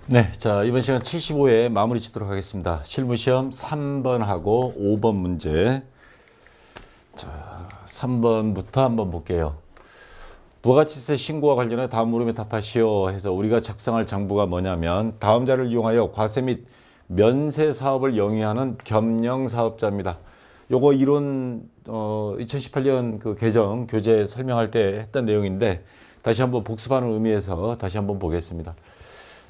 네, 자, 이번 시간 75회 마무리 짓도록 하겠습니다. 실무시험 3번하고 5번 문제. 자, 3번부터 한번 볼게요. 부가가치세 신고와 관련해 다음 물음에 답하시오 해서 우리가 작성할 장부가 뭐냐면 다음 자를 이용하여 과세 및 면세 사업을 영위하는 겸령 사업자입니다. 요거 이론 2018년 그 개정 교재 설명할 때 했던 내용인데 다시 한번 복습하는 의미에서 다시 한번 보겠습니다.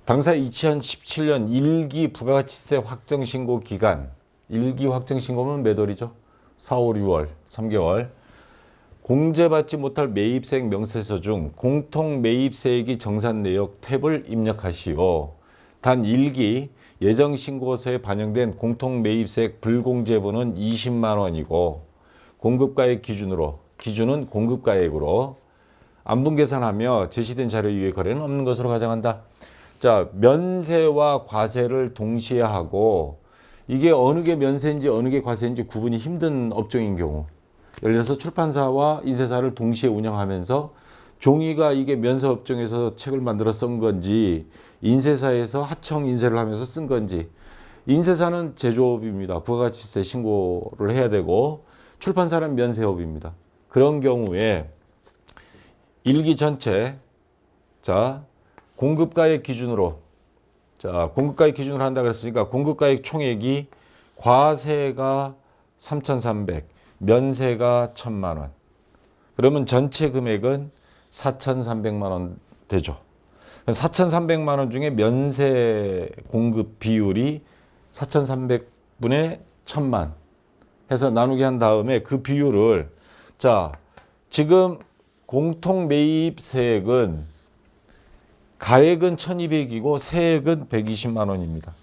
당사 2017년 1기 부가가치세 확정신고 기간, 1기 확정신고는 몇 월이죠? 4, 5, 6월, 3개월. 공제받지 못할 매입세액 명세서 중 공통 매입세액이 정산 내역 탭을 입력하시오. 단 1기 예정신고서에 반영된 공통 매입세액 불공제분은 20만 원이고 공급가액 기준은 공급가액으로 안분계산하며 제시된 자료 이외의 거래는 없는 것으로 가정한다. 자, 면세와 과세를 동시에 하고 이게 어느 게 면세인지 어느 게 과세인지 구분이 힘든 업종인 경우, 예를 들어서 출판사와 인쇄사를 동시에 운영하면서 종이가 이게 면세 업종에서 책을 만들어 쓴 건지 인쇄사에서 하청 인쇄를 하면서 쓴 건지, 인쇄사는 제조업입니다. 부가가치세 신고를 해야 되고 출판사는 면세업입니다. 그런 경우에 일기 전체, 자, 공급가액 기준으로 한다 그랬으니까 공급가액 총액이 과세가 3,300, 면세가 1,000만 원. 그러면 전체 금액은 4,300만 원 되죠. 4,300만 원 중에 면세 공급 비율이 4,300분의 1,000만 해서 나누게 한 다음에 그 비율을, 자, 지금 공통 매입세액은 가액은 1,200이고 세액은 120만 원입니다.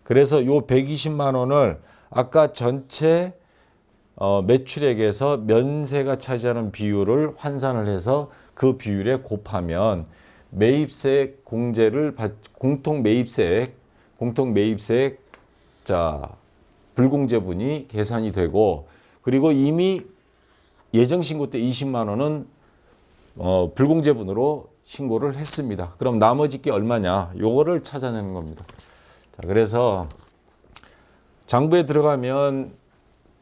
그래서 요 120만 원을 아까 전체 매출액에서 면세가 차지하는 비율을 환산을 해서 그 비율에 곱하면 매입세액 공제를 공통 매입세액 자, 불공제분이 계산이 되고, 그리고 이미 예정 신고 때 20만 원은 불공제분으로 신고를 했습니다. 그럼 나머지 게 얼마냐? 요거를 찾아내는 겁니다. 자, 그래서 장부에 들어가면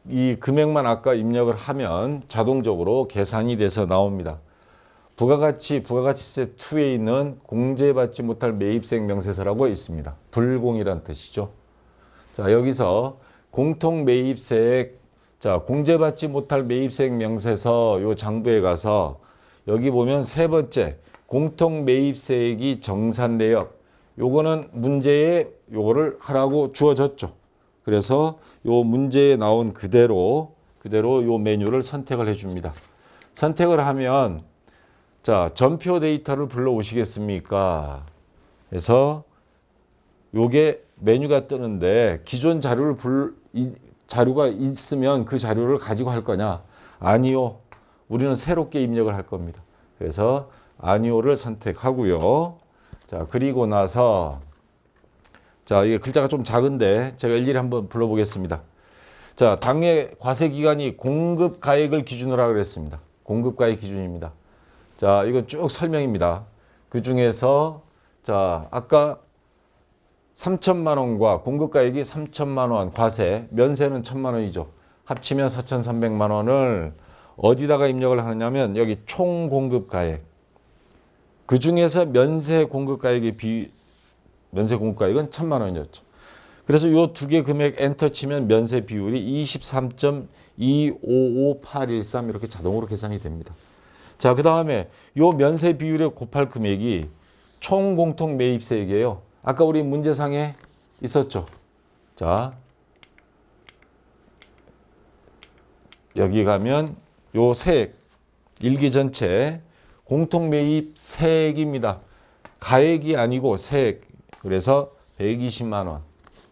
이 금액만 아까 입력을 하면 자동적으로 계산이 돼서 나옵니다. 부가가치세 2에 있는 공제받지 못할 매입세액 명세서라고 있습니다. 불공이란 뜻이죠. 자, 여기서 공통 매입세액, 자, 공제받지 못할 매입세액 명세서 요 장부에 가서 여기 보면 세 번째 공통 매입세액이 정산 내역, 요거는 문제에 요거를 하라고 주어졌죠. 그래서 요 문제에 나온 그대로 요 메뉴를 선택을 해줍니다. 선택을 하면, 자, 전표 데이터를 불러 오시겠습니까? 그래서 요게 메뉴가 뜨는데 기존 자료가 있으면 그 자료를 가지고 할 거냐? 아니요. 우리는 새롭게 입력을 할 겁니다. 그래서 아니오를 선택하고요. 자, 그리고 나서, 자, 이게 글자가 좀 작은데 제가 일일이 한번 불러보겠습니다. 자, 당해 과세 기간이 공급 가액을 기준으로 하기로 했습니다. 공급 가액 기준입니다. 자, 이건 쭉 설명입니다. 그 중에서, 자, 아까 3천만 원과 공급 가액이 3천만 원 과세, 면세는 1,000만 원이죠. 합치면 4,300만 원을 어디다가 입력을 하느냐면 여기 총 공급 가액. 그 중에서 면세 공급 가액은 1,000만 원이었죠. 그래서 이 두 개 금액 엔터 치면 면세 비율이 23.255813 이렇게 자동으로 계산이 됩니다. 자, 그다음에 이 면세 비율에 곱할 금액이 총 공통 매입세액이에요. 아까 우리 문제상에 있었죠. 자, 여기 가면 요 세액, 일기 전체 공통 매입 세액입니다. 가액이 아니고 세액. 그래서 120만 원.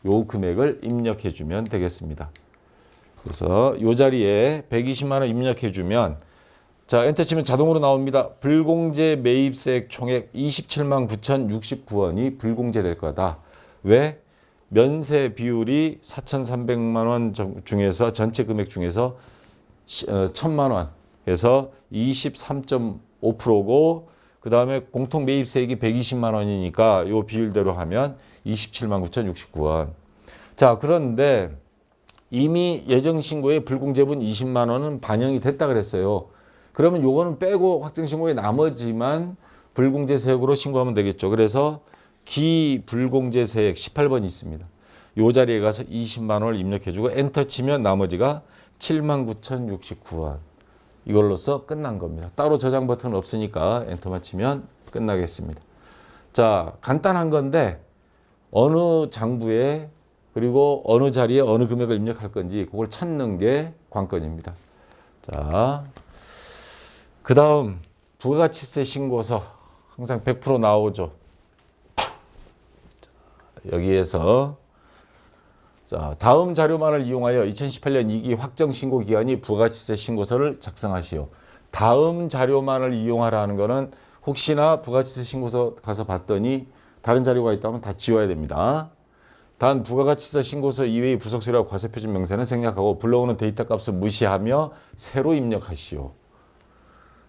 요 금액을 입력해 주면 되겠습니다. 그래서 요 자리에 120만 원 입력해 주면, 자, 엔터 치면 자동으로 나옵니다. 불공제 매입세액 총액 279만 9,069원이 불공제될 거다. 왜? 면세 비율이 4,300만 원 중에서 전체 금액 중에서 1,000만 원. 그래서 23.5%고 그 다음에 공통 매입세액이 120만 원이니까 요 비율대로 하면 27만 9,069원. 자, 그런데 이미 예정신고에 불공제분 20만 원은 반영이 됐다 그랬어요. 그러면 요거는 빼고 확정신고의 나머지만 불공제세액으로 신고하면 되겠죠. 그래서 기불공제세액 18번이 있습니다. 요 자리에 가서 20만 원을 입력해주고 엔터 치면 나머지가 7만 9,069원. 이걸로써 끝난 겁니다. 따로 저장 버튼 없으니까 엔터만 치면 끝나겠습니다. 자, 간단한 건데 어느 장부에 그리고 어느 자리에 어느 금액을 입력할 건지 그걸 찾는 게 관건입니다. 자, 그 다음 부가가치세 신고서 항상 100% 나오죠. 여기에서 자, 다음 자료만을 이용하여 2018년 2기 확정신고기간이 부가가치세 신고서를 작성하시오. 다음 자료만을 이용하라는 거는 혹시나 부가가치세 신고서 가서 봤더니 다른 자료가 있다면 다 지워야 됩니다. 단 부가가치세 신고서 이외의 부속서류와 과세표준 명세는 생략하고 불러오는 데이터 값을 무시하며 새로 입력하시오.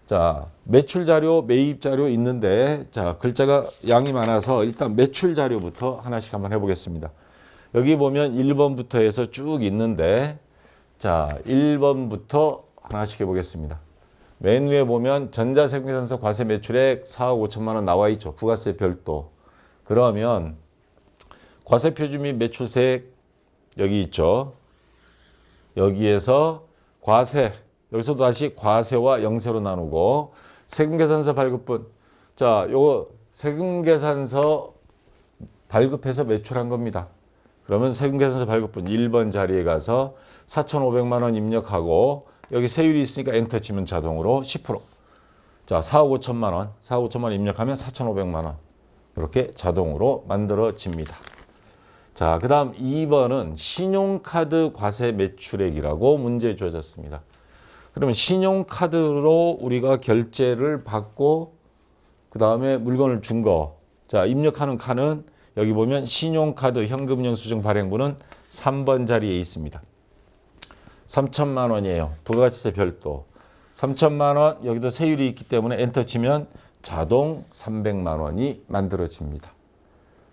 자, 매출 자료, 매입 자료 있는데 자, 글자가 양이 많아서 일단 매출 자료부터 하나씩 한번 해보겠습니다. 여기 보면 1번부터 해서 쭉 있는데 자, 1번부터 하나씩 해보겠습니다. 맨 위에 보면 전자세금계산서 과세 매출액 4억 5천만 원 나와 있죠. 부가세 별도. 그러면 과세표준 및 매출세액 여기 있죠. 여기에서 과세, 여기서도 다시 과세와 영세로 나누고 세금계산서 발급분. 자, 요거 세금계산서 발급해서 매출한 겁니다. 그러면 세금계산서 발급분 1번 자리에 가서 4,500만 원 입력하고 여기 세율이 있으니까 엔터 치면 자동으로 10%. 자, 4억 5천만 원. 4억 5천만 원 입력하면 4,500만 원. 이렇게 자동으로 만들어집니다. 자, 그 다음 2번은 신용카드 과세 매출액이라고 문제 주어졌습니다. 그러면 신용카드로 우리가 결제를 받고 그 다음에 물건을 준 거. 자, 입력하는 칸은 여기 보면 신용카드 현금영수증 발행부는 3번 자리에 있습니다. 3천만 원이에요. 부가가치세 별도. 3천만 원 여기도 세율이 있기 때문에 엔터 치면 자동 300만 원이 만들어집니다.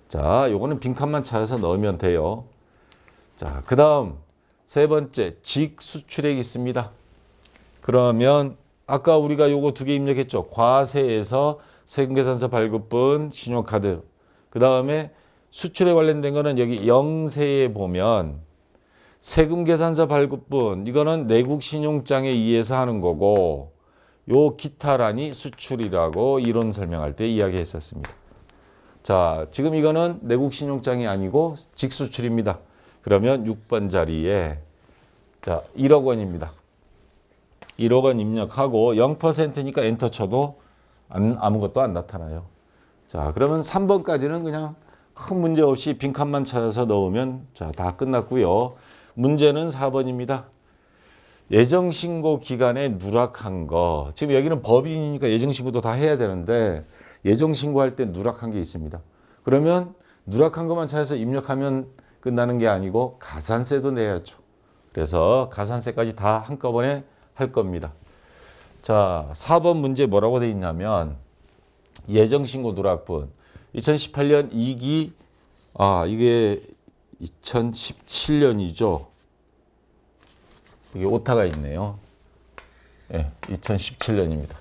자, 요거는 빈칸만 찾아서 넣으면 돼요. 자, 그 다음 세 번째 직수출액이 있습니다. 그러면 아까 우리가 요거 두 개 입력했죠. 과세에서 세금계산서 발급분, 신용카드. 그 다음에 수출에 관련된 거는 여기 영세에 보면 세금계산서 발급분 이거는 내국신용장에 의해서 하는 거고 요 기타란이 수출이라고 이론 설명할 때 이야기했었습니다. 자, 지금 이거는 내국신용장이 아니고 직수출입니다. 그러면 6번 자리에 자 1억 원입니다. 1억 원 입력하고 0%니까 엔터 쳐도 아무것도 안 나타나요. 자, 그러면 3번까지는 그냥 큰 문제 없이 빈칸만 찾아서 넣으면 자, 다 끝났고요. 문제는 4번입니다. 예정신고 기간에 누락한 거. 지금 여기는 법인이니까 예정신고도 다 해야 되는데 예정신고할 때 누락한 게 있습니다. 그러면 누락한 것만 찾아서 입력하면 끝나는 게 아니고 가산세도 내야죠. 그래서 가산세까지 다 한꺼번에 할 겁니다. 자, 4번 문제 뭐라고 돼 있냐면 예정신고 누락분 2018년 2기 이게 2017년이죠. 이게 오타가 있네요. 네, 2017년입니다.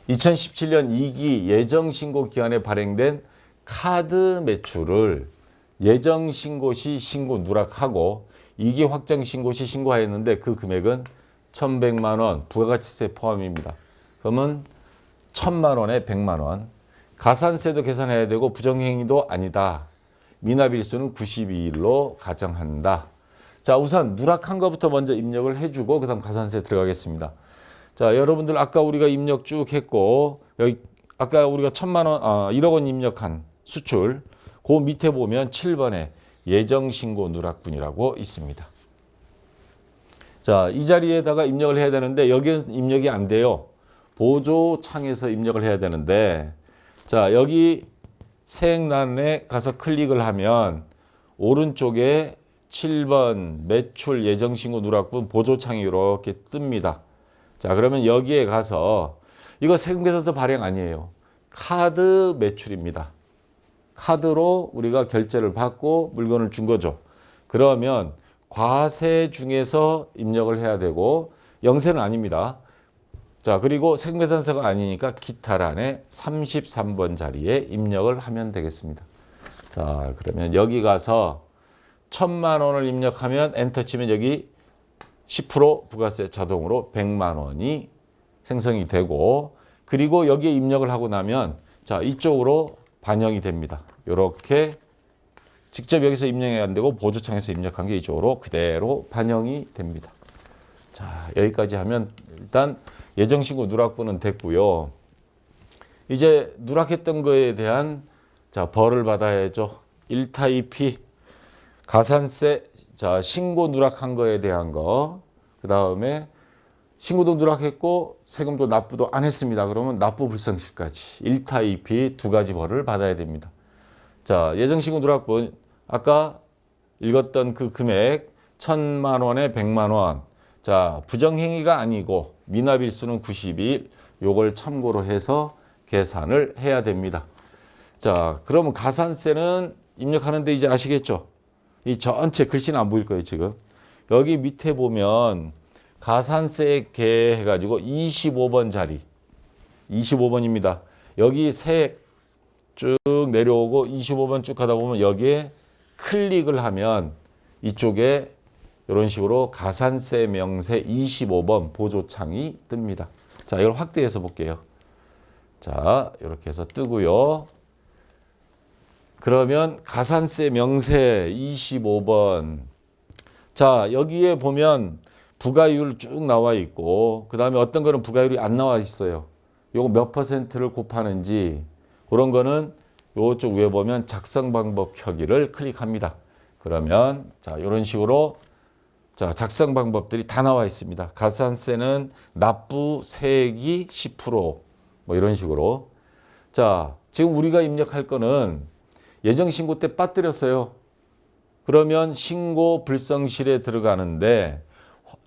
2017년 2기 예정신고 기간에 발행된 카드 매출을 예정신고 시 신고 누락하고 2기 확정신고 시 신고하였는데 그 금액은 1,100만 원 부가가치세 포함입니다. 그러면 1,000만 원에 100만 원. 가산세도 계산해야 되고 부정행위도 아니다. 미납일수는 92일로 가정한다. 자, 우선 누락한 것부터 먼저 입력을 해주고 그 다음 가산세 들어가겠습니다. 자, 여러분들 아까 우리가 입력 쭉 했고 여기 아까 우리가 1,000만 원, 1억 원 입력한 수출 그 밑에 보면 7번에 예정신고 누락분이라고 있습니다. 자, 이 자리에다가 입력을 해야 되는데 여기는 입력이 안 돼요. 보조창에서 입력을 해야 되는데 자, 여기 세액란에 가서 클릭을 하면 오른쪽에 7번 매출 예정신고 누락분 보조창이 이렇게 뜹니다. 자, 그러면 여기에 가서 이거 세금계산서 발행 아니에요. 카드 매출입니다. 카드로 우리가 결제를 받고 물건을 준 거죠. 그러면 과세 중에서 입력을 해야 되고 영세는 아닙니다. 자, 그리고 생매산서가 아니니까 기타란에 33번 자리에 입력을 하면 되겠습니다. 자, 그러면 여기 가서 1,000만 원을 입력하면 엔터 치면 여기 10% 부가세 자동으로 100만 원이 생성이 되고, 그리고 여기에 입력을 하고 나면 자, 이쪽으로 반영이 됩니다. 이렇게 직접 여기서 입력이 안 되고 보조창에서 입력한 게 이쪽으로 그대로 반영이 됩니다. 자, 여기까지 하면 일단 예정신고 누락분은 됐고요. 이제 누락했던 거에 대한 자, 벌을 받아야죠. 1타 2피 가산세, 자, 신고 누락한 거에 대한 거, 그 다음에 신고도 누락했고 세금도 납부도 안 했습니다. 그러면 납부 불성실까지 1타 2피 두 가지 벌을 받아야 됩니다. 자, 예정신고 누락분 아까 읽었던 그 금액 1,000만 원에 100만 원. 자, 부정행위가 아니고 미납일수는 90일. 요걸 참고로 해서 계산을 해야 됩니다. 자, 그러면 가산세는 입력하는데 이제 아시겠죠? 이 전체 글씨는 안 보일 거예요, 지금. 여기 밑에 보면 가산세 개 해가지고 25번 자리. 25번입니다. 여기 세액 쭉 내려오고 25번 쭉 가다 보면 여기에 클릭을 하면 이쪽에 이런 식으로 가산세 명세 25번 보조창이 뜹니다. 자, 이걸 확대해서 볼게요. 자, 이렇게 해서 뜨고요. 그러면 가산세 명세 25번. 자, 여기에 보면 부가율 쭉 나와 있고, 그 다음에 어떤 거는 부가율이 안 나와 있어요. 요거 몇 퍼센트를 곱하는지, 그런 거는 요쪽 위에 보면 작성 방법 켜기를 클릭합니다. 그러면 자, 이런 식으로 자, 작성 방법들이 다 나와 있습니다. 가산세는 납부 세액이 10%, 뭐 이런 식으로. 자, 지금 우리가 입력할 거는 예정 신고 때 빠뜨렸어요. 그러면 신고 불성실에 들어가는데,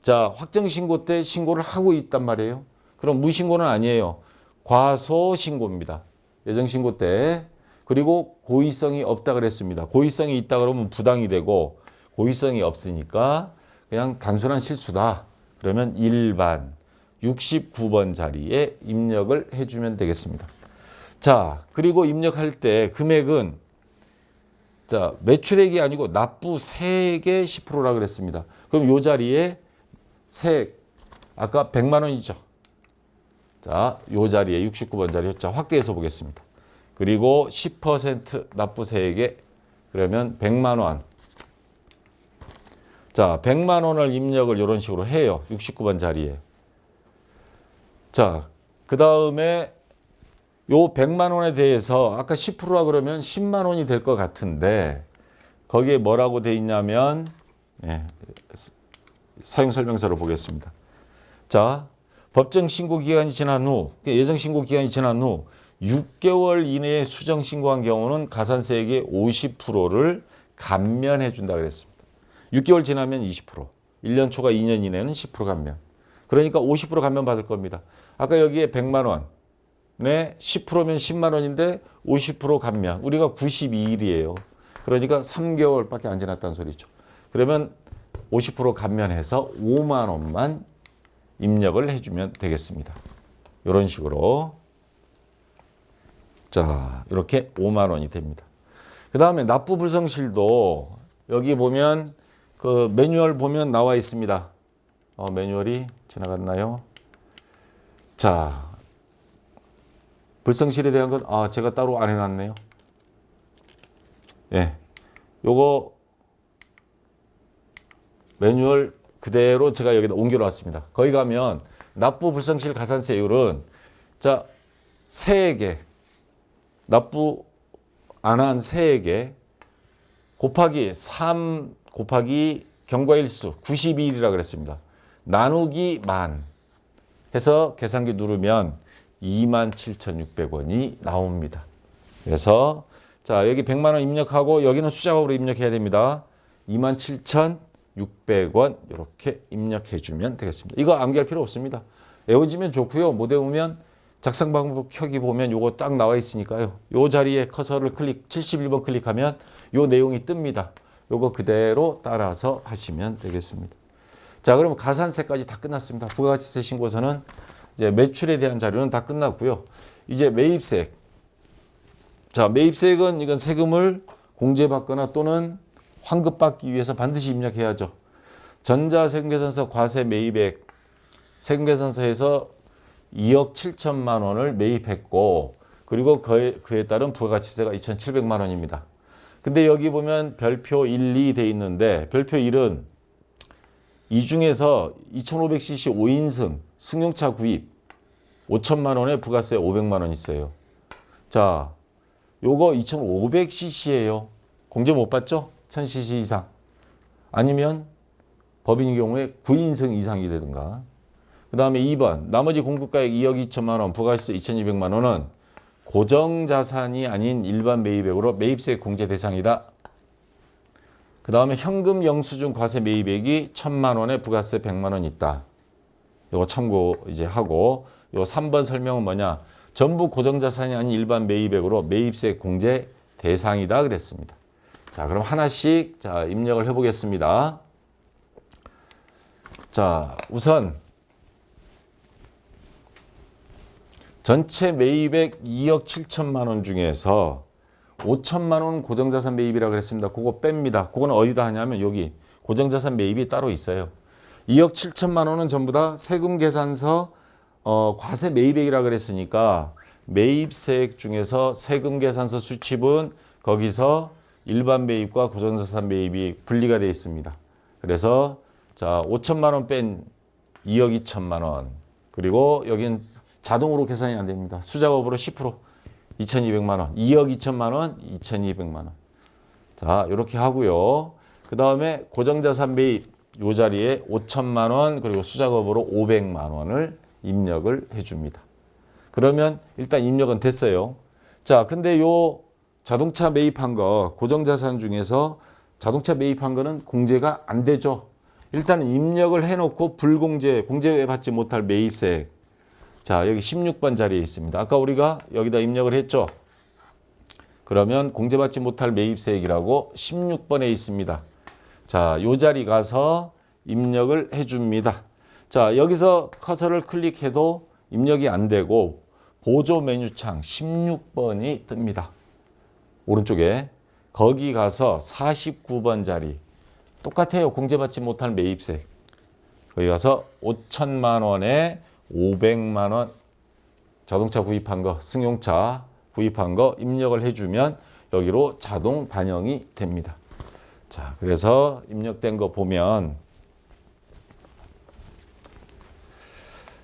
자, 확정 신고 때 신고를 하고 있단 말이에요. 그럼 무신고는 아니에요. 과소 신고입니다. 예정 신고 때. 그리고 고의성이 없다 그랬습니다. 고의성이 있다 그러면 부당이 되고, 고의성이 없으니까 그냥 단순한 실수다. 그러면 일반 69번 자리에 입력을 해주면 되겠습니다. 자, 그리고 입력할 때 금액은 자, 매출액이 아니고 납부 세액의 10%라 그랬습니다. 그럼 이 자리에 세액 아까 100만 원이죠. 자, 이 자리에 69번 자리에 자, 확대해서 보겠습니다. 그리고 10% 납부 세액에 그러면 100만 원. 자, 100만 원을 입력을 이런 식으로 해요. 69번 자리에. 자, 그 다음에 요 100만 원에 대해서 아까 10%라 그러면 10만 원이 될 것 같은데 거기에 뭐라고 돼 있냐면 사용설명서를 보겠습니다. 자, 법정 신고 기간이 지난 후, 예정 신고 기간이 지난 후 6개월 이내에 수정 신고한 경우는 가산세액의 50%를 감면해 준다 그랬습니다. 6개월 지나면 20%, 1년 초과 2년 이내는 10% 감면. 그러니까 50% 감면 받을 겁니다. 아까 여기에 100만 원. 네, 10%면 10만 원인데 50% 감면. 우리가 92일이에요. 그러니까 3개월밖에 안 지났다는 소리죠. 그러면 50% 감면해서 5만 원만 입력을 해주면 되겠습니다. 이런 식으로. 자, 이렇게 5만 원이 됩니다. 그 다음에 납부 불성실도 여기 보면 그 매뉴얼 보면 나와 있습니다. 매뉴얼이 지나갔나요? 자, 불성실에 대한 건 제가 따로 안 해놨네요. 예, 요거 매뉴얼 그대로 제가 여기다 옮겨놨습니다. 거기 가면 납부 불성실 가산세율은 자, 세액에 납부 안 한 세액에 곱하기 3 곱하기 경과일수 92일이라고 그랬습니다. 나누기 만 해서 계산기 누르면 27,600원이 나옵니다. 그래서 자, 여기 100만 원 입력하고 여기는 수작업으로 입력해야 됩니다. 27,600원 이렇게 입력해 주면 되겠습니다. 이거 암기할 필요 없습니다. 외워지면 좋고요. 못 외우면 작성 방법 켜기 보면 요거 딱 나와 있으니까요. 요 자리에 커서를 71번 클릭하면 요 내용이 뜹니다. 요거 그대로 따라서 하시면 되겠습니다. 자, 그러면 가산세까지 다 끝났습니다. 부가가치세 신고서는 이제 매출에 대한 자료는 다 끝났고요. 이제 매입세액. 자, 매입세액은 이건 세금을 공제받거나 또는 환급받기 위해서 반드시 입력해야죠. 전자세금계산서 과세 매입액 세금계산서에서 2억 7천만 원을 매입했고 그리고 그에 따른 부가가치세가 2,700만 원입니다. 근데 여기 보면 별표 1, 2 돼 있는데 별표 1은 이 중에서 2,500cc 5인승 승용차 구입 5천만 원에 부가세 500만 원 있어요. 자, 요거 2,500cc예요. 공제 못 받죠? 1,000cc 이상. 아니면 법인의 경우에 9인승 이상이 되든가. 그 다음에 2번 나머지 공급가액 2억 2천만 원 부가세 2,200만 원은 고정자산이 아닌 일반 매입액으로 매입세 공제 대상이다. 그 다음에 현금 영수증 과세 매입액이 1,000만 원에 부가세 100만 원 있다. 이거 참고 이제 하고 요 3번 설명은 뭐냐? 전부 고정자산이 아닌 일반 매입액으로 매입세 공제 대상이다 그랬습니다. 자, 그럼 하나씩 자 입력을 해보겠습니다. 자, 우선 전체 매입액 2억 7천만 원 중에서 5천만 원은 고정자산 매입이라고 그랬습니다. 그거 뺍니다. 그거는 어디다 하냐면 여기 고정자산 매입이 따로 있어요. 2억 7천만 원은 전부 다 세금계산서 과세 매입액이라고 그랬으니까 매입세액 중에서 세금계산서 수치분 거기서 일반 매입과 고정자산 매입이 분리가 되어 있습니다. 그래서 자 5천만 원 뺀 2억 2천만 원 그리고 여긴 자동으로 계산이 안 됩니다. 수작업으로 10% 2,200만 원, 2억 2천만 원, 2,200만 원. 자, 이렇게 하고요. 그 다음에 고정자산 매입 요 자리에 5천만 원 그리고 수작업으로 500만 원을 입력을 해줍니다. 그러면 일단 입력은 됐어요. 자, 근데 요 자동차 매입한 거 고정자산 중에서 자동차 매입한 거는 공제가 안 되죠. 일단은 입력을 해놓고 불공제, 공제받지 못할 매입세액. 자, 여기 16번 자리에 있습니다. 아까 우리가 여기다 입력을 했죠. 그러면 공제받지 못할 매입세액이라고 16번에 있습니다. 자, 요 자리 가서 입력을 해줍니다. 자, 여기서 커서를 클릭해도 입력이 안 되고 보조 메뉴창 16번이 뜹니다. 오른쪽에 거기 가서 49번 자리 똑같아요. 공제받지 못할 매입세액. 거기 가서 5천만 원에 500만 원 자동차 구입한 거, 승용차 구입한 거 입력을 해주면 여기로 자동 반영이 됩니다. 자, 그래서 입력된 거 보면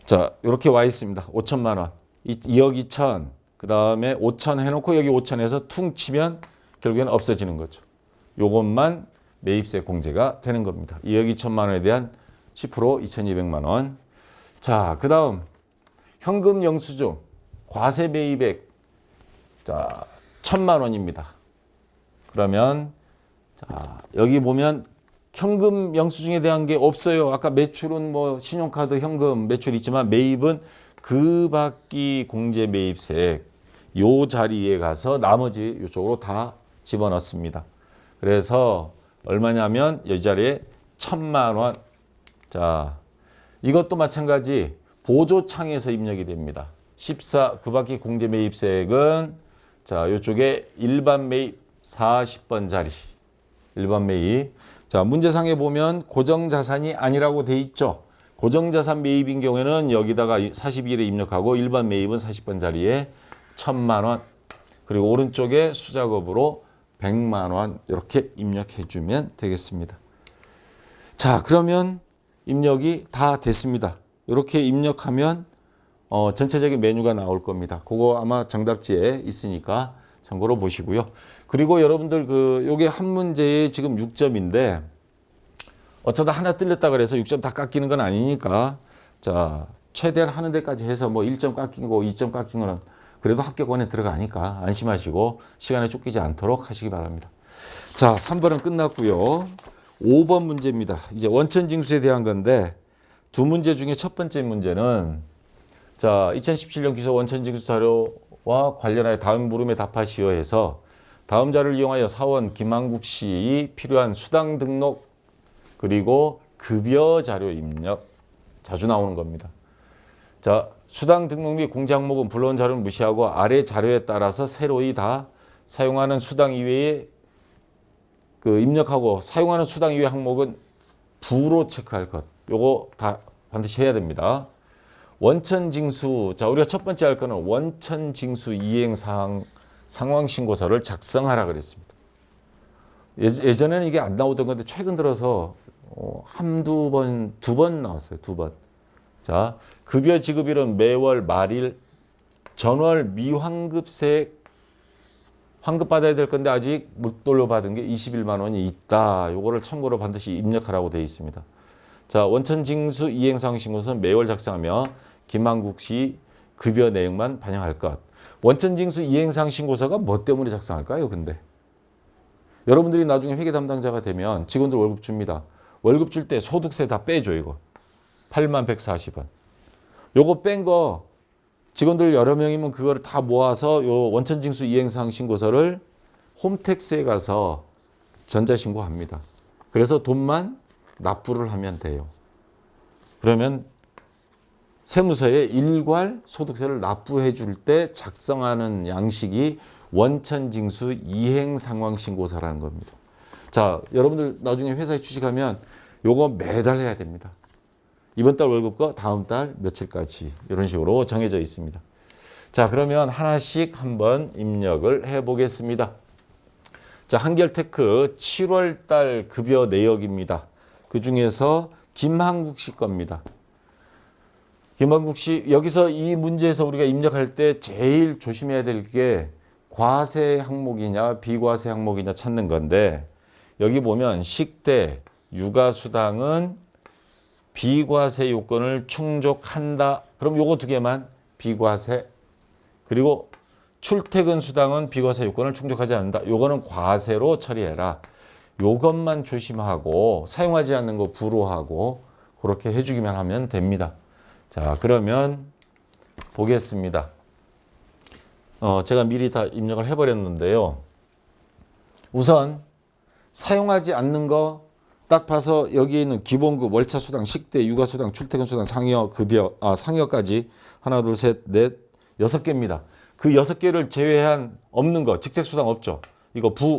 자, 이렇게 와 있습니다. 5천만 원, 2억 2천, 그 다음에 5천 해놓고 여기 5천에서 퉁 치면 결국엔 없어지는 거죠. 요것만 매입세 공제가 되는 겁니다. 2억 2천만 원에 대한 10% 2,200만 원. 자, 그 다음 현금 영수증 과세 매입액 자 1,000만 원입니다. 그러면 자, 여기 보면 현금 영수증에 대한 게 없어요. 아까 매출은 뭐 신용카드 현금 매출 있지만 매입은 그 밖이 공제 매입세액 요 자리에 가서 나머지 이쪽으로 다 집어넣습니다. 그래서 얼마냐면 이 자리에 1,000만 원. 자, 이것도 마찬가지 보조창에서 입력이 됩니다. 14 그 밖의 공제 매입세액은 자 이쪽에 일반 매입 40번 자리 일반 매입. 자, 문제상에 보면 고정자산이 아니라고 돼 있죠. 고정자산 매입인 경우에는 여기다가 42일에 입력하고 일반 매입은 40번 자리에 1,000만 원 그리고 오른쪽에 수작업으로 100만 원 이렇게 입력해 주면 되겠습니다. 자, 그러면 입력이 다 됐습니다. 이렇게 입력하면 전체적인 메뉴가 나올 겁니다. 그거 아마 정답지에 있으니까 참고로 보시고요. 그리고 여러분들 요게 한 문제에 지금 6점인데 어쩌다 하나 틀렸다 그래서 6점 다 깎이는 건 아니니까 자, 최대한 하는 데까지 해서 뭐 1점 깎인 거, 2점 깎인 거는 그래도 합격원에 들어가니까 안심하시고 시간에 쫓기지 않도록 하시기 바랍니다. 자, 3번은 끝났고요. 5번 문제입니다. 이제 원천징수에 대한 건데 두 문제 중에 첫 번째 문제는 자, 2017년 기소 원천징수 자료와 관련하여 다음 물음에 답하시오 해서 다음 자료를 이용하여 사원 김한국 씨 필요한 수당 등록 그리고 급여 자료 입력 자주 나오는 겁니다. 자, 수당 등록 및 공제 항목은 불러온 자료는 무시하고 아래 자료에 따라서 새로이 다 사용하는 수당 이외에 입력하고 사용하는 수당 이외 항목은 부로 체크할 것. 요거 다 반드시 해야 됩니다. 원천징수. 자, 우리가 첫 번째 할 거는 원천징수 이행 상황 신고서를 작성하라 그랬습니다. 예전에는 이게 안 나오던 건데 최근 들어서 한두 번, 두 번 나왔어요. 두 번. 자, 급여 지급일은 매월 말일 전월 미환급세 환급 받아야 될 건데 아직 못 돌려받은 게 21만 원이 있다. 요거를 참고로 반드시 입력하라고 되어 있습니다. 자, 원천징수 이행상황 신고서는 매월 작성하며 김한국 씨 급여 내용만 반영할 것. 원천징수 이행상황 신고서가 뭐 때문에 작성할까요? 근데 여러분들이 나중에 회계 담당자가 되면 직원들 월급 줍니다. 월급 줄 때 소득세 다 빼줘 이거. 81,140원. 요거 뺀 거 직원들 여러 명이면 그거를 다 모아서 요 원천징수 이행사항 신고서를 홈택스에 가서 전자신고합니다. 그래서 돈만 납부를 하면 돼요. 그러면 세무서에 일괄 소득세를 납부해 줄 때 작성하는 양식이 원천징수 이행상황 신고서라는 겁니다. 자, 여러분들 나중에 회사에 취직하면 요거 매달 해야 됩니다. 이번 달 월급과 다음 달 며칠까지 이런 식으로 정해져 있습니다. 자, 그러면 하나씩 한번 입력을 해보겠습니다. 자, 한결테크 7월 달 급여 내역입니다. 그 중에서 김한국 씨 겁니다. 김한국 씨, 여기서 이 문제에서 우리가 입력할 때 제일 조심해야 될 게 과세 항목이냐 비과세 항목이냐 찾는 건데 여기 보면 식대, 육아수당은 비과세 요건을 충족한다. 그럼 요거 두 개만 비과세. 그리고 출퇴근 수당은 비과세 요건을 충족하지 않는다. 요거는 과세로 처리해라. 요것만 조심하고 사용하지 않는 거 불호하고 그렇게 해주기만 하면 됩니다. 자, 그러면 보겠습니다. 제가 미리 다 입력을 해버렸는데요. 우선 사용하지 않는 거 딱 봐서 여기 있는 기본급, 월차수당, 식대, 육아수당, 출퇴근수당, 상여급여, 상여까지 하나, 둘, 셋, 넷, 6개입니다. 그 6개를 제외한 없는 거, 직책수당 없죠. 이거 부.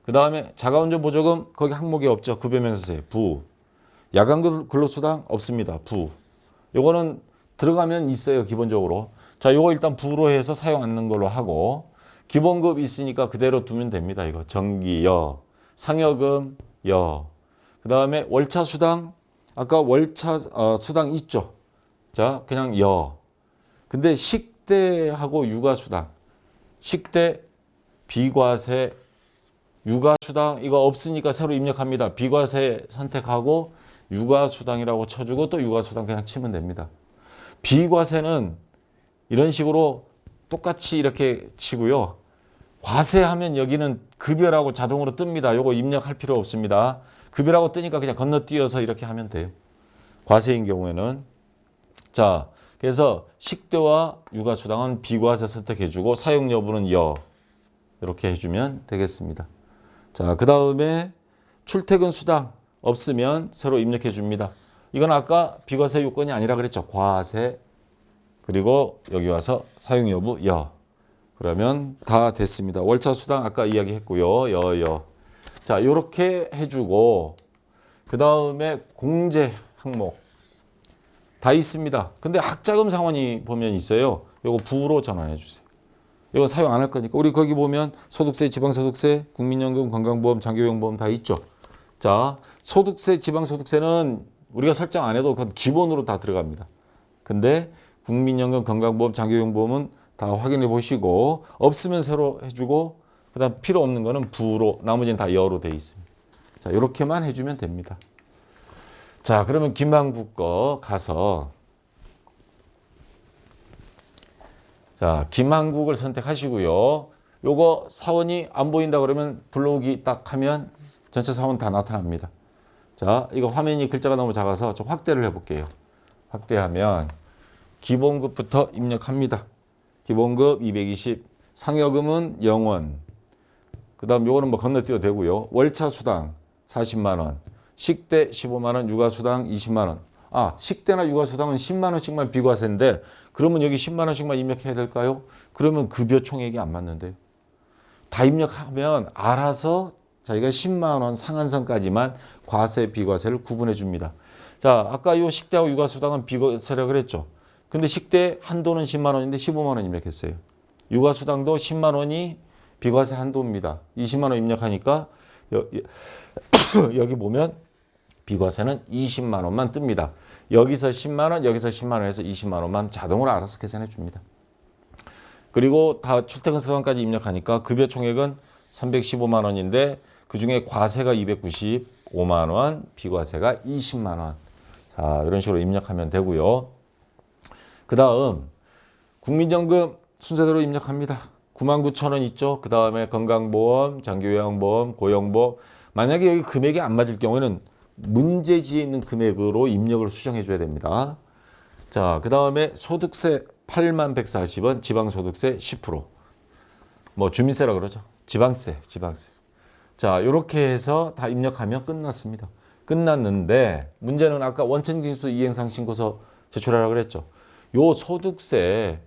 그 다음에 자가운전 보조금 거기 항목이 없죠. 급여명세세 부. 야간 근로수당 없습니다. 부. 요거는 들어가면 있어요. 기본적으로. 자, 요거 일단 부로 해서 사용 않는 걸로 하고 기본급 있으니까 그대로 두면 됩니다. 이거 정기 여, 상여금 여. 그 다음에 월차 수당 아까 월차 수당 있죠. 자, 그냥 여. 근데 식대하고 육아수당, 식대 비과세 육아수당 이거 없으니까 새로 입력합니다. 비과세 선택하고 육아수당이라고 쳐주고 또 육아수당 그냥 치면 됩니다. 비과세는 이런 식으로 똑같이 이렇게 치고요. 과세하면 여기는 급여라고 자동으로 뜹니다. 요거 입력할 필요 없습니다. 급여라고 뜨니까 그냥 건너뛰어서 이렇게 하면 돼요. 과세인 경우에는. 자, 그래서 식대와 육아수당은 비과세 선택해주고 사용 여부는 여. 이렇게 해주면 되겠습니다. 자, 그 다음에 출퇴근 수당 없으면 새로 입력해 줍니다. 이건 아까 비과세 요건이 아니라 그랬죠. 과세. 그리고 여기 와서 사용 여부 여. 그러면 다 됐습니다. 월차 수당 아까 이야기했고요. 여. 자, 요렇게 해주고 그 다음에 공제 항목 다 있습니다. 근데 학자금 상환이 보면 있어요. 요거 부로 전환해 주세요. 이거 사용 안 할 거니까. 우리 거기 보면 소득세, 지방소득세, 국민연금, 건강보험, 장기요양보험 다 있죠. 자, 소득세, 지방소득세는 우리가 설정 안 해도 그건 기본으로 다 들어갑니다. 근데 국민연금, 건강보험, 장기요양보험은 다 확인해 보시고 없으면 새로 해주고 그다음 필요 없는 거는 부로 나머지는 다 여로 돼 있습니다. 자, 이렇게만 해주면 됩니다. 자, 그러면 김한국 거 가서 자, 김한국을 선택하시고요. 요거 사원이 안 보인다 그러면 불러오기 딱 하면 전체 사원 다 나타납니다. 자, 이거 화면이 글자가 너무 작아서 좀 확대를 해볼게요. 확대하면 기본급부터 입력합니다. 기본급 220, 상여금은 0원. 그 다음 요거는 뭐 건너뛰어도 되고요. 월차 수당 40만 원, 식대 15만 원, 육아수당 20만 원. 아, 식대나 육아수당은 10만 원씩만 비과세인데 그러면 여기 10만 원씩만 입력해야 될까요? 그러면 급여 총액이 안 맞는데요. 다 입력하면 알아서 자기가 10만 원 상한선까지만 과세, 비과세를 구분해 줍니다. 자, 아까 요 식대하고 육아수당은 비과세라고 그랬죠. 근데 식대 한도는 10만 원인데 15만 원 입력했어요. 육아수당도 10만 원이 비과세 한도입니다. 20만 원 입력하니까 여기 보면 비과세는 20만 원만 뜹니다. 여기서 10만 원, 여기서 10만 원에서 20만 원만 자동으로 알아서 계산해 줍니다. 그리고 다 출퇴근 수당까지 입력하니까 급여 총액은 315만 원인데 그중에 과세가 295만 원, 비과세가 20만 원. 자, 이런 식으로 입력하면 되고요. 그 다음 국민연금 순서대로 입력합니다. 99,000원 있죠. 그 다음에 건강보험, 장기요양보험, 고용보험. 만약에 여기 금액이 안 맞을 경우에는 문제지에 있는 금액으로 입력을 수정해 줘야 됩니다. 자, 그 다음에 소득세 81,140원, 지방소득세 10%. 뭐 주민세라 그러죠. 지방세. 자, 이렇게 해서 다 입력하면 끝났습니다. 끝났는데 문제는 아까 원천징수 이행상신고서 제출하라고 그랬죠. 요 소득세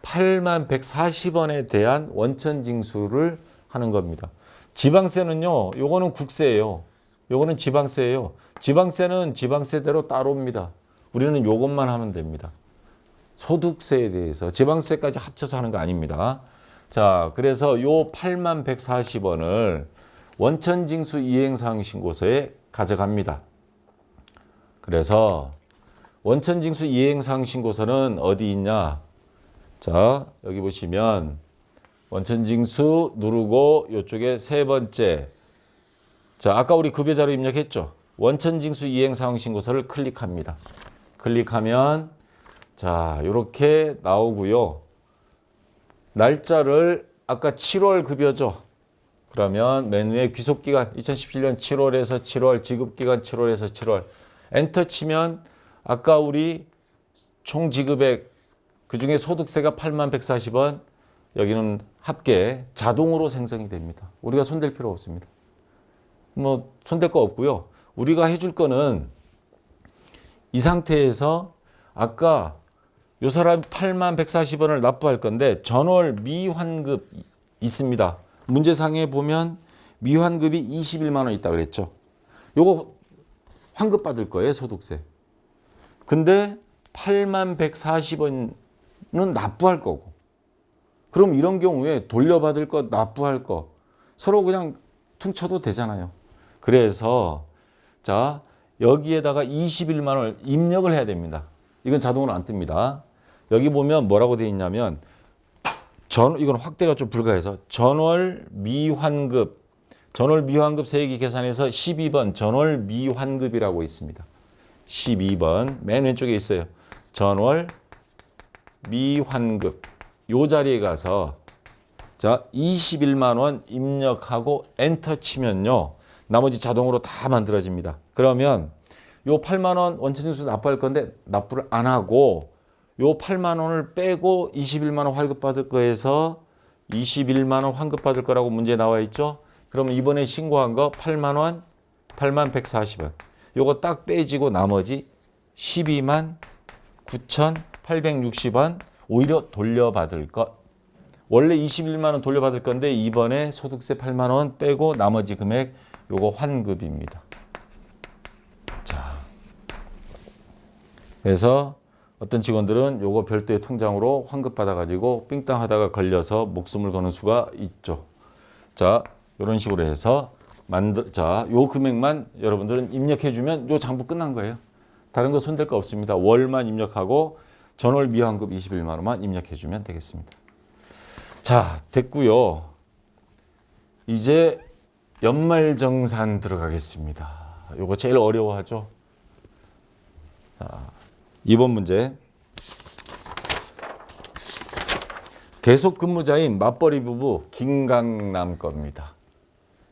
81,140원에 대한 원천징수를 하는 겁니다. 지방세는요, 요거는 국세예요. 요거는 지방세예요. 지방세는 지방세대로 따로입니다. 우리는 요것만 하면 됩니다. 소득세에 대해서 지방세까지 합쳐서 하는 거 아닙니다. 자, 그래서 요 81,140원을 원천징수 이행사항신고서에 가져갑니다. 그래서 원천징수 이행사항신고서는 어디 있냐? 자, 여기 보시면 원천징수 누르고 이쪽에 세 번째. 자, 아까 우리 급여자료 입력했죠? 원천징수 이행사항신고서를 클릭합니다. 클릭하면 자, 이렇게 나오고요. 날짜를 아까 7월 급여죠. 그러면 맨 위에 귀속기간 2017년 7월에서 7월, 지급기간 7월에서 7월. 엔터 치면 아까 우리 총 지급액 그중에 소득세가 81,140원, 여기는 합계 자동으로 생성이 됩니다. 우리가 손댈 필요 없습니다. 뭐 손댈 거 없고요. 우리가 해줄 거는 이 상태에서 아까 요 사람 81,140원을 납부할 건데 전월 미환급 있습니다. 문제상에 보면 미환급이 21만 원 있다 그랬죠. 요거 환급 받을 거예요, 소득세. 근데 81,140원은 납부할 거고. 그럼 이런 경우에 돌려받을 거, 납부할 거 서로 그냥 퉁쳐도 되잖아요. 그래서 자, 여기에다가 21만 원을 입력을 해야 됩니다. 이건 자동으로 안 뜹니다. 여기 보면 뭐라고 되어 있냐면 이건 확대가 좀 불가해서 전월 미환급 세액이 계산해서 12번 전월 미환급이라고 있습니다. 12번 맨 왼쪽에 있어요. 전월 미환급. 요 자리에 가서 자 21만 원 입력하고 엔터 치면요. 나머지 자동으로 다 만들어집니다. 그러면 요 8만 원 원천징수 납부할 건데 납부를 안 하고 요 8만 원을 빼고 21만 원 환급받을 거에서 21만 원 환급받을 거라고 문제에 나와 있죠. 그러면 이번에 신고한 거 8만 원, 81,140원. 요거 딱 빼지고 나머지 12만 9,860원 오히려 돌려받을 것. 원래 21만 원 돌려받을 건데 이번에 소득세 8만 원 빼고 나머지 금액 요거 환급입니다. 자, 그래서 어떤 직원들은 요거 별도의 통장으로 환급 받아가지고 삥땅 하다가 걸려서 목숨을 거는 수가 있죠. 자, 이런 식으로 해서 자, 요 금액만 여러분들은 입력해주면 요 장부 끝난 거예요. 다른 거 손댈 거 없습니다. 월만 입력하고 전월 미환급 21만 원만 입력해주면 되겠습니다. 자, 됐고요. 이제 연말정산 들어가겠습니다. 요거 제일 어려워하죠. 자, 2번 문제. 계속 근무자인 맞벌이 부부 김강남 겁니다.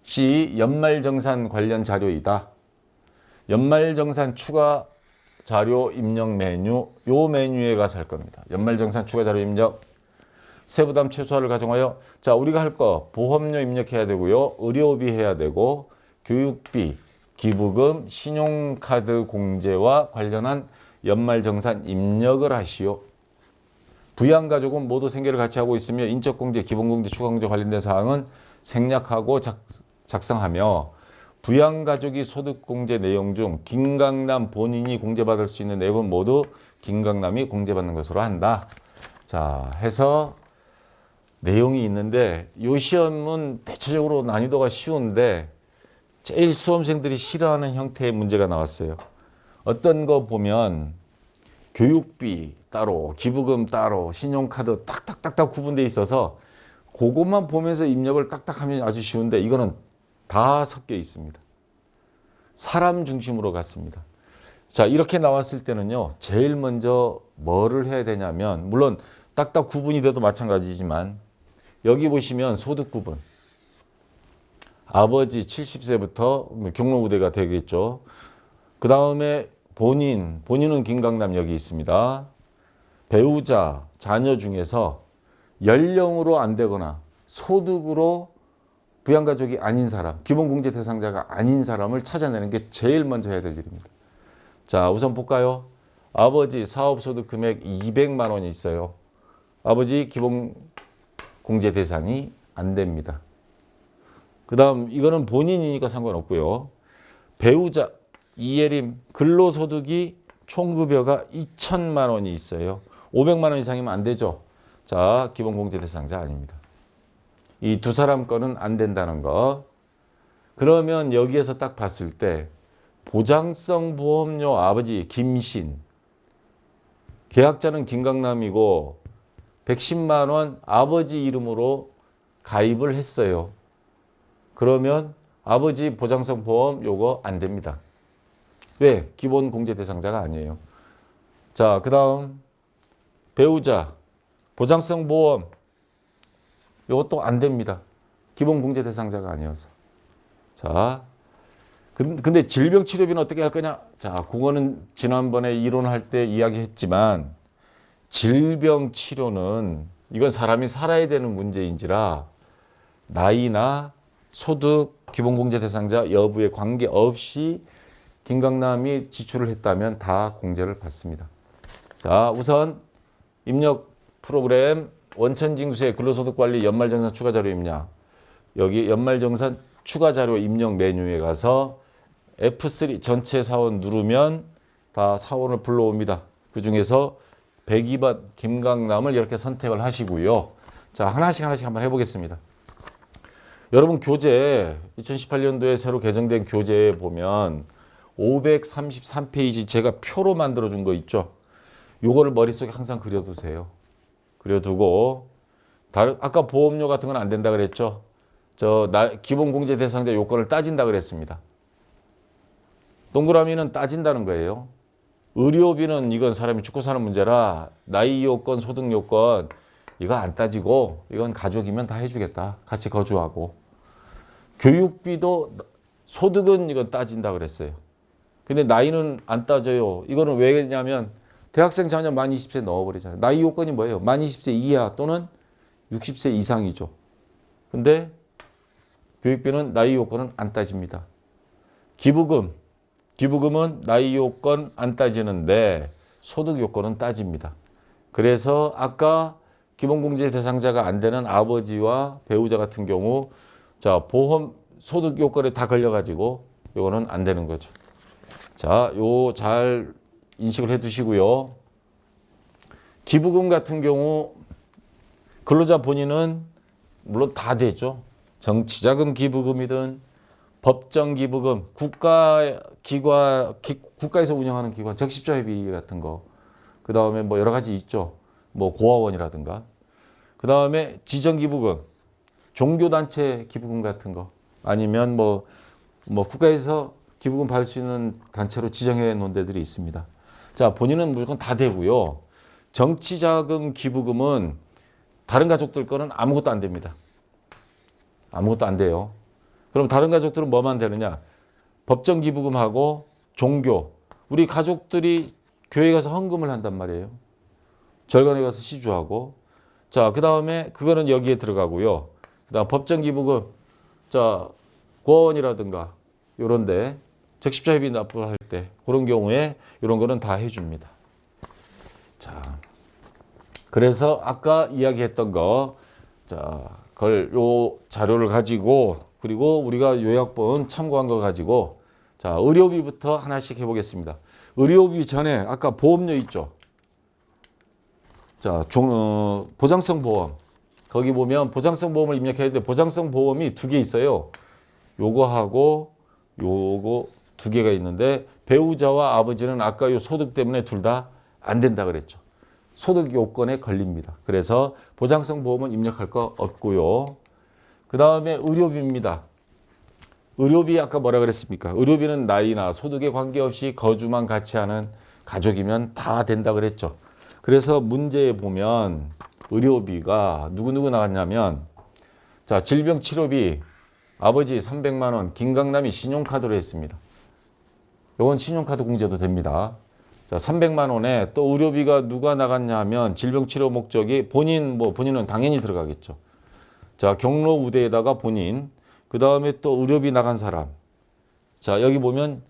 시 연말정산 관련 자료이다. 연말정산 추가 자료 입력 메뉴, 요 메뉴에 가서 할 겁니다. 연말정산 추가 자료 입력, 세부담 최소화를 가정하여 자 우리가 할 거 보험료 입력해야 되고요. 의료비 해야 되고 교육비, 기부금, 신용카드 공제와 관련한 연말정산 입력을 하시오. 부양가족은 모두 생계를 같이 하고 있으며 인적공제, 기본공제, 추가공제 관련된 사항은 생략하고 작성하며 부양가족이 소득공제 내용 중 김강남 본인이 공제받을 수 있는 내용은 모두 김강남이 공제받는 것으로 한다. 자, 해서 내용이 있는데 이 시험은 대체적으로 난이도가 쉬운데 제일 수험생들이 싫어하는 형태의 문제가 나왔어요. 어떤 거 보면 교육비 따로, 기부금 따로, 신용카드 딱딱딱딱 구분되어 있어서 그것만 보면서 입력을 딱딱하면 아주 쉬운데 이거는 다 섞여 있습니다. 사람 중심으로 갔습니다. 자, 이렇게 나왔을 때는요. 제일 먼저 뭐를 해야 되냐면 물론 딱딱 구분이 돼도 마찬가지지만 여기 보시면 소득 구분. 아버지 70세부터 경로우대가 되겠죠. 그 다음에 본인은 김강남 여기 있습니다. 배우자, 자녀 중에서 연령으로 안 되거나 소득으로 부양가족이 아닌 사람, 기본공제 대상자가 아닌 사람을 찾아내는 게 제일 먼저 해야 될 일입니다. 자, 우선 볼까요? 아버지 사업소득 금액 200만 원이 있어요. 아버지 기본공제 대상이 안 됩니다. 그 다음 이거는 본인이니까 상관없고요. 배우자 이예림 근로소득이 총급여가 2천만 원이 있어요. 500만 원 이상이면 안 되죠. 자, 기본공제 대상자 아닙니다. 이 두 사람 거는 안 된다는 거. 그러면 여기에서 딱 봤을 때 보장성 보험료 아버지 김신, 계약자는 김강남이고 110만 원 아버지 이름으로 가입을 했어요. 그러면 아버지 보장성 보험 요거 안 됩니다. 왜? 기본 공제 대상자가 아니에요. 자, 그 다음 배우자 보장성 보험 요것도 안 됩니다. 기본 공제 대상자가 아니어서. 자, 근데 질병치료비는 어떻게 할 거냐? 자, 그거는 지난번에 이론할 때 이야기했지만 질병치료는 이건 사람이 살아야 되는 문제인지라 나이나 소득, 기본공제 대상자 여부에 관계없이 김강남이 지출을 했다면 다 공제를 받습니다. 자, 우선 입력 프로그램 원천징수의 근로소득관리 연말정산 추가자료 입력. 여기 연말정산 추가자료 입력 메뉴에 가서 F3 전체 사원 누르면 다 사원을 불러옵니다. 그중에서 102번 김강남을 이렇게 선택을 하시고요. 자, 하나씩 한번 해보겠습니다. 여러분 교재 2018년도에 새로 개정된 교재에 보면 533페이지 제가 표로 만들어준 거 있죠. 요거를 머릿속에 항상 그려두세요. 그려두고 아까 보험료 같은 건 안 된다 그랬죠. 기본공제 대상자 요건을 따진다 그랬습니다. 동그라미는 따진다는 거예요. 의료비는 이건 사람이 죽고 사는 문제라 나이 요건, 소득 요건 이거 안 따지고 이건 가족이면 다 해주겠다. 같이 거주하고. 교육비도 소득은 이건 따진다 그랬어요. 근데 나이는 안 따져요. 이거는 왜냐면 대학생 자녀 만 20세 넣어버리잖아요. 나이 요건이 뭐예요? 만 20세 이하 또는 60세 이상이죠. 근데 교육비는 나이 요건은 안 따집니다. 기부금은 나이 요건 안 따지는데 소득 요건은 따집니다. 그래서 아까 기본공제 대상자가 안 되는 아버지와 배우자 같은 경우 자, 보험 소득 요건에 다 걸려가지고 요거는 안 되는 거죠. 자, 요 잘 인식을 해 두시고요. 기부금 같은 경우 근로자 본인은 물론 다 되죠. 정치자금 기부금이든 법정 기부금, 국가에서 운영하는 기관, 적십자회비 같은 거. 그 다음에 뭐 여러 가지 있죠. 뭐 고아원이라든가. 그 다음에 지정 기부금, 종교단체 기부금 같은 거. 아니면 뭐 국가에서 기부금 받을 수 있는 단체로 지정해 놓은 데들이 있습니다. 자, 본인은 무조건 다 되고요. 정치자금 기부금은 다른 가족들 거는 아무것도 안 됩니다. 아무것도 안 돼요. 그럼 다른 가족들은 뭐만 되느냐? 법정 기부금하고 종교, 우리 가족들이 교회 가서 헌금을 한단 말이에요. 절간에 가서 시주하고. 자, 그 다음에 그거는 여기에 들어가고요. 그다음 법정 기부금, 자, 고원이라든가 요런데 적십자회비 납부할 때 그런 경우에 이런 거는 다 해줍니다. 자, 그래서 아까 이야기했던 거, 자, 그걸 요 자료를 가지고 그리고 우리가 요약본 참고한 거 가지고 자, 의료비부터 하나씩 해보겠습니다. 의료비 전에 아까 보험료 있죠. 자, 보장성 보험. 거기 보면 보장성 보험을 입력해야 되는데 보장성 보험이 두 개 있어요. 요거하고 요거 두 개가 있는데 배우자와 아버지는 아까 요 소득 때문에 둘 다 안 된다 그랬죠. 소득 요건에 걸립니다. 그래서 보장성 보험은 입력할 거 없고요. 그 다음에 의료비입니다. 의료비 아까 뭐라 그랬습니까? 의료비는 나이나 소득에 관계없이 거주만 같이 하는 가족이면 다 된다 그랬죠. 그래서 문제에 보면 의료비가 누구 나왔냐면 자, 질병치료비 아버지 300만 원, 김강남이 신용카드로 했습니다. 이건 신용카드 공제도 됩니다. 자, 300만 원에 또 의료비가 누가 나갔냐면 질병치료 목적이 본인은 당연히 들어가겠죠. 자, 경로 우대에다가 본인, 그 다음에 또 의료비 나간 사람. 자, 여기 보면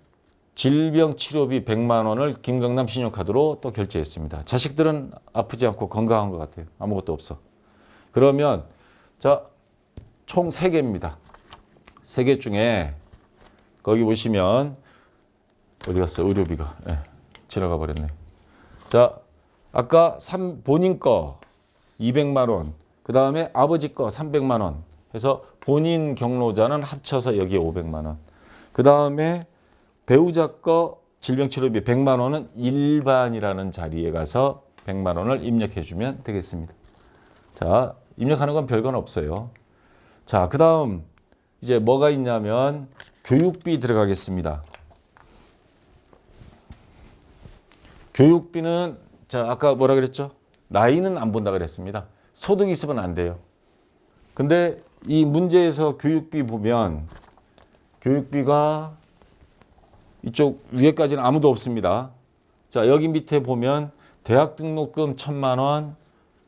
질병치료비 100만 원을 김강남 신용카드로 또 결제했습니다. 자식들은 아프지 않고 건강한 것 같아요. 아무것도 없어. 그러면 자, 총 3개입니다. 3개 중에 거기 보시면 어디 갔어? 의료비가. 네, 지나가 버렸네. 자, 아까 본인 거 200만 원, 그 다음에 아버지 거 300만 원 해서 본인 경로자는 합쳐서 여기에 500만 원. 그 다음에 배우자 거 질병치료비 100만 원은 일반이라는 자리에 가서 100만 원을 입력해 주면 되겠습니다. 자, 입력하는 건 별건 없어요. 자, 그 다음 이제 뭐가 있냐면 교육비 들어가겠습니다. 교육비는 자, 아까 뭐라 그랬죠? 나이는 안 본다 그랬습니다. 소득이 있으면 안 돼요. 근데 이 문제에서 교육비 보면 교육비가 이쪽 위에까지는 아무도 없습니다. 자, 여기 밑에 보면 대학 등록금 1,000만 원,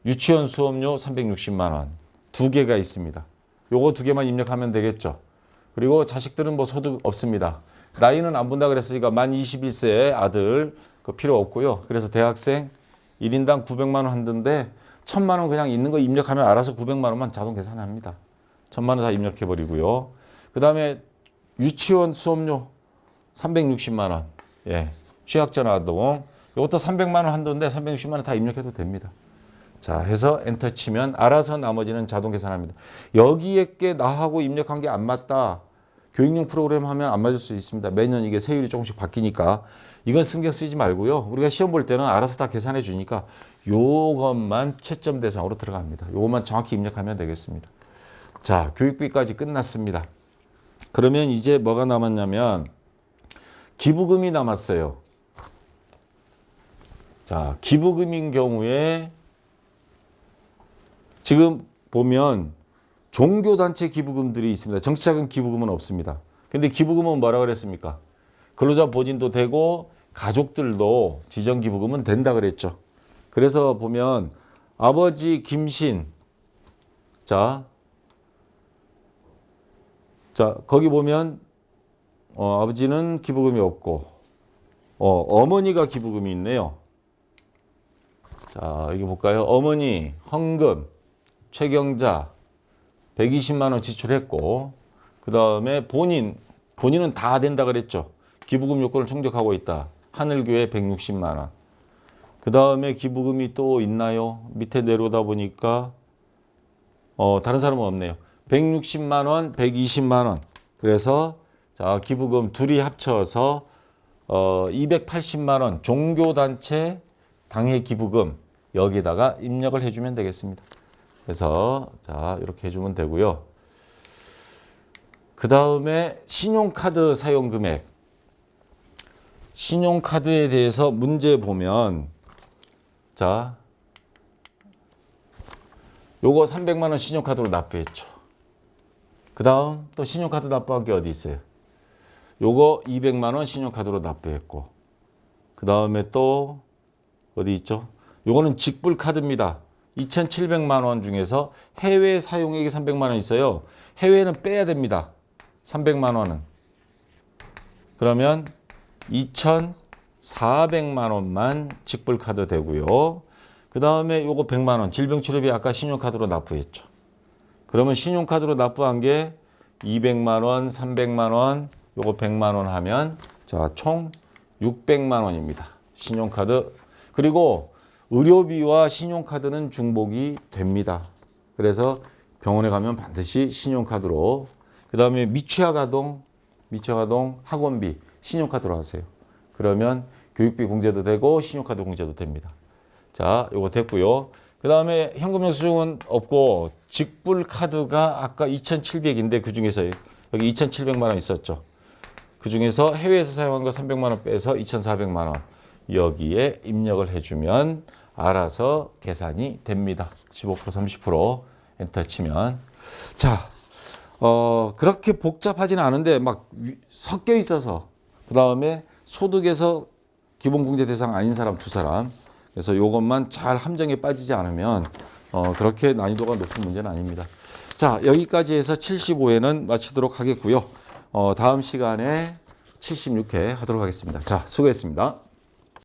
유치원 수업료 360만 원. 두 개가 있습니다. 요거 두 개만 입력하면 되겠죠. 그리고 자식들은 뭐 소득 없습니다. 나이는 안 본다 그랬으니까 만 21세 아들 그 필요 없고요. 그래서 대학생 1인당 900만 원 한다는데 1,000만 원 그냥 있는 거 입력하면 알아서 900만 원만 자동 계산합니다. 1,000만 원 다 입력해 버리고요. 그다음에 유치원 수업료 360만 원. 예. 취약전 아동. 이것도 300만 원 한도인데 360만 원 다 입력해도 됩니다. 자, 해서 엔터 치면 알아서 나머지는 자동 계산합니다. 여기에 게 나하고 입력한 게 안 맞다. 교육용 프로그램 하면 안 맞을 수 있습니다. 매년 이게 세율이 조금씩 바뀌니까 이건 신경 쓰지 말고요. 우리가 시험 볼 때는 알아서 다 계산해 주니까 요것만 채점 대상으로 들어갑니다. 요것만 정확히 입력하면 되겠습니다. 자, 교육비까지 끝났습니다. 그러면 이제 뭐가 남았냐면 기부금이 남았어요. 자, 기부금인 경우에 지금 보면 종교단체 기부금들이 있습니다. 정치자금 기부금은 없습니다. 근데 기부금은 뭐라 그랬습니까? 근로자 본인도 되고 가족들도 지정 기부금은 된다 그랬죠. 그래서 보면 아버지 김신, 자 거기 보면 아버지는 기부금이 없고 어머니가 기부금이 있네요. 자, 여기 볼까요? 어머니 헌금 최경자 120만 원 지출했고 그 다음에 본인은 다 된다 그랬죠. 기부금 요건을 충족하고 있다. 하늘교회 160만 원. 그 다음에 기부금이 또 있나요? 밑에 내려오다 보니까 다른 사람은 없네요. 160만 원, 120만 원. 그래서 자, 기부금 둘이 합쳐서 280만 원 종교단체 당회 기부금 여기다가 입력을 해주면 되겠습니다. 그래서 자, 이렇게 해주면 되고요. 그 다음에 신용카드 사용 금액. 신용카드에 대해서 문제 보면 자, 요거 300만 원 신용카드로 납부했죠. 그 다음 또 신용카드 납부한 게 어디 있어요? 요거 200만 원 신용카드로 납부했고 그 다음에 또 어디 있죠? 요거는 직불 카드입니다. 2,700만 원 중에서 해외 사용액이 300만 원 있어요. 해외는 빼야 됩니다. 300만 원은. 그러면 2,400만 원만 직불 카드 되고요. 그 다음에 요거 100만 원 질병치료비 아까 신용카드로 납부했죠. 그러면 신용카드로 납부한 게 200만 원, 300만 원, 요거 100만 원 하면 자, 총 600만 원입니다. 신용카드. 그리고 의료비와 신용카드는 중복이 됩니다. 그래서 병원에 가면 반드시 신용카드로. 그다음에 미취학 아동 학원비 신용카드로 하세요. 그러면 교육비 공제도 되고 신용카드 공제도 됩니다. 자, 요거 됐고요. 그다음에 현금 영수증은 없고 직불 카드가 아까 2,700인데 그중에서 여기 2,700만 원 있었죠. 그중에서 해외에서 사용한 거 300만 원 빼서 2,400만 원 여기에 입력을 해주면 알아서 계산이 됩니다. 15% 30% 엔터 치면 자, 그렇게 복잡하지는 않은데 막 섞여 있어서 그 다음에 소득에서 기본공제 대상 아닌 사람 2사람 그래서 이것만 잘 함정에 빠지지 않으면 그렇게 난이도가 높은 문제는 아닙니다. 자, 여기까지 해서 75회는 마치도록 하겠고요. 다음 시간에 76회 하도록 하겠습니다. 자, 수고했습니다.